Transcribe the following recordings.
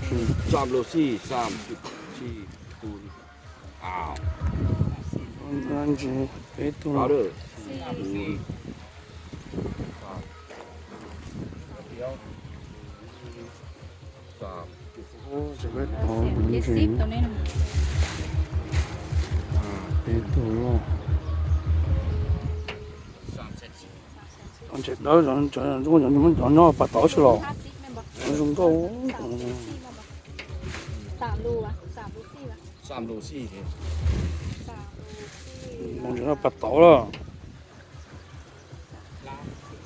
3 โล 4 34ตูนอ้าวนั่นจีไปตัว เอาเด้อสาม โอ้จะไปต่อนั่น 70 จี ตัวนี้นะ ไปตัวละ 3 anh chị đó rồi chúng mình chọn nó bắt tỏi chứ lo 50แม่นบ่ chúng tôi 3 รูอ่ะ3 รู4อ่ะ 3 โล 4เนี่ย 3 รู4 mình nó bắt tỏi đó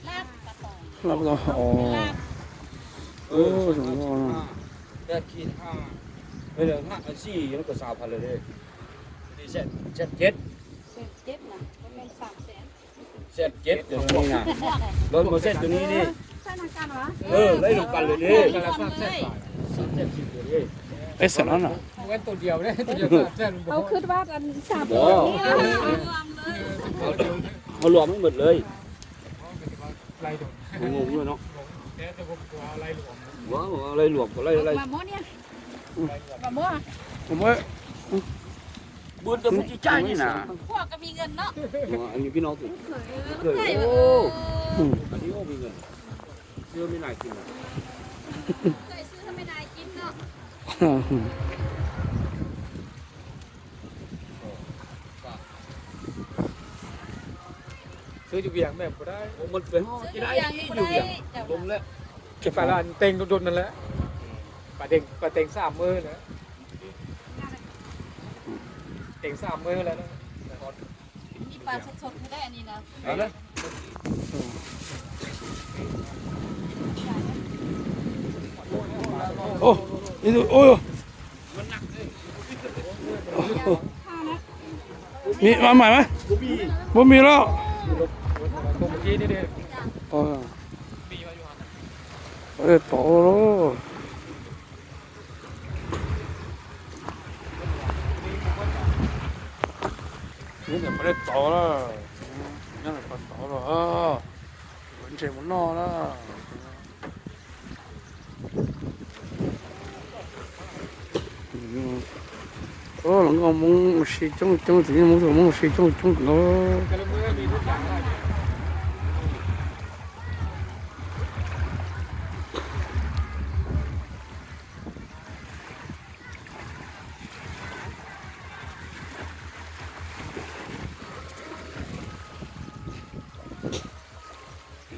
ลาบกระป๋อง là bắt tỏi ồ ลาบ chúng nó ได้คิด5ไม่เหลือ5 4ยังก็ 3,000เลยเด้นี่เซ็ต7 เจ็ดนะบ่แม่น300,000 เซ็ต7ตัวนี้นะรถมาเซ็ตตัวนี้นี่ ใช่นักการเหรอ ไล่ลงกันเลยดิ รวมเลย 3 10ตัวนี้ ấy sợ nó nè เว้นตัวเดียวเนี่ยตัวเดียวแค่ลุง เขาคิดว่าอัน3 บ่ ตัวนี้รวมเลย เขารวมทั้งหมดเลย ไล่โดน งงด้วยเนาะ เนี่ยจะผมตัวไล่หลวม ว้าวอะไรหลวมก็ไล่อะไร มาโมเนี่ยมาโม ผมว่า บุญจะไม่ใช่นี่นะ พวกก็มีเงินเนาะ อันนี้พี่น้องสิ เคย โอ้อันนี้โอ้มีเงินเชื่อไม่นายกินนะ เคยซื้อทำไม่ได้กินเนาะ ซื้ออยู่เวียงแบบก็ได้ โอ้มันเป็นห้องที่ได้อยู่อย่างลมแล้ว เก็บปลาลานเต็งโดนนั่นแหละปลาเต็ง3 มื้อนะเต็ง3 มื้อแล้วนะ มีปลาสดๆไม่ได้อันนี้นะ เอาละ ô đi rồi ôi mì mà mày mấy bố mì đó ตัวเมื่อกี้นี่เนี่ย ờ ê tổ đó cái này phải tổ đó cái này phải tổ đó vẫn chơi muốn no đó nó ngon muốn xí trong thì muốn xí trong nó แต่ละมื้อมีทุกอย่างได้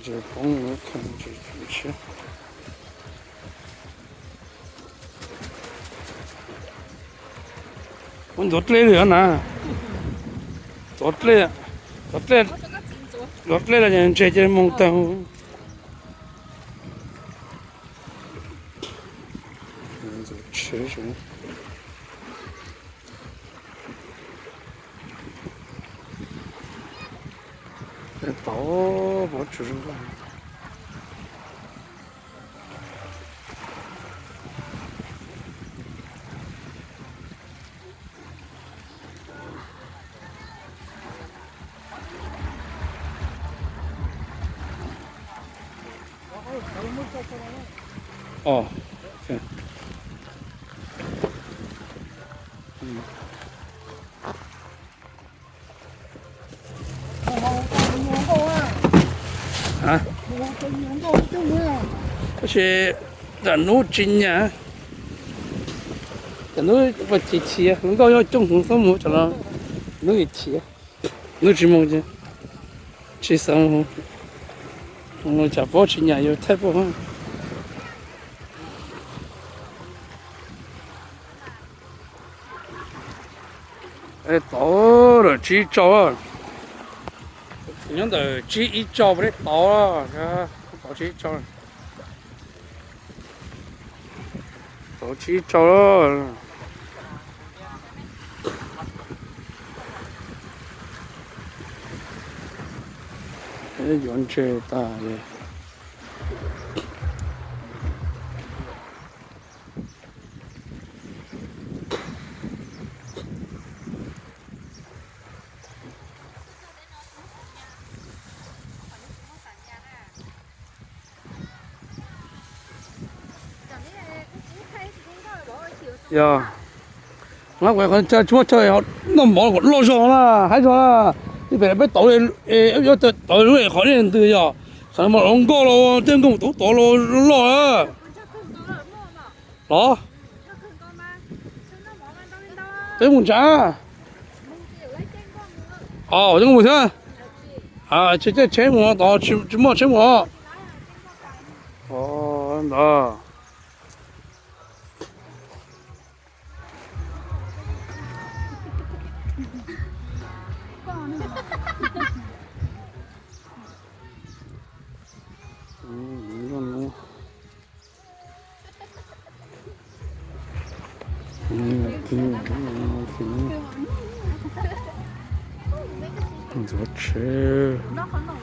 이제 봉을 kanji 김치 오늘 롯데리아 나 롯데리아 롯데리아 제제 먹다 이제 치즈 뭐 주는 거야 오케이. hả? Có thể là nấu chín nhá, là nấu vật chỉ chia, không có trong không sống một cho nó nấu ít chia, nấu chỉ một chứ, chỉ sống không, chả bỏ chín nhá, yêu thay bỏ ha. Ê, tổ rồi chỉ cho nhưng mà chỉ ít cho với to đó, có chỉ cho, có chỉ cho đó, cái chuyện chơi ta vậy. 呀，我这怎么这要那毛我老上了，还说了，你别倒的，要倒的好点都要，什么龙高了，真跟都倒了老了，老，这么长，哦，这个不行，啊，这钱我倒去怎么钱我，哦，那。怎么吃？那很好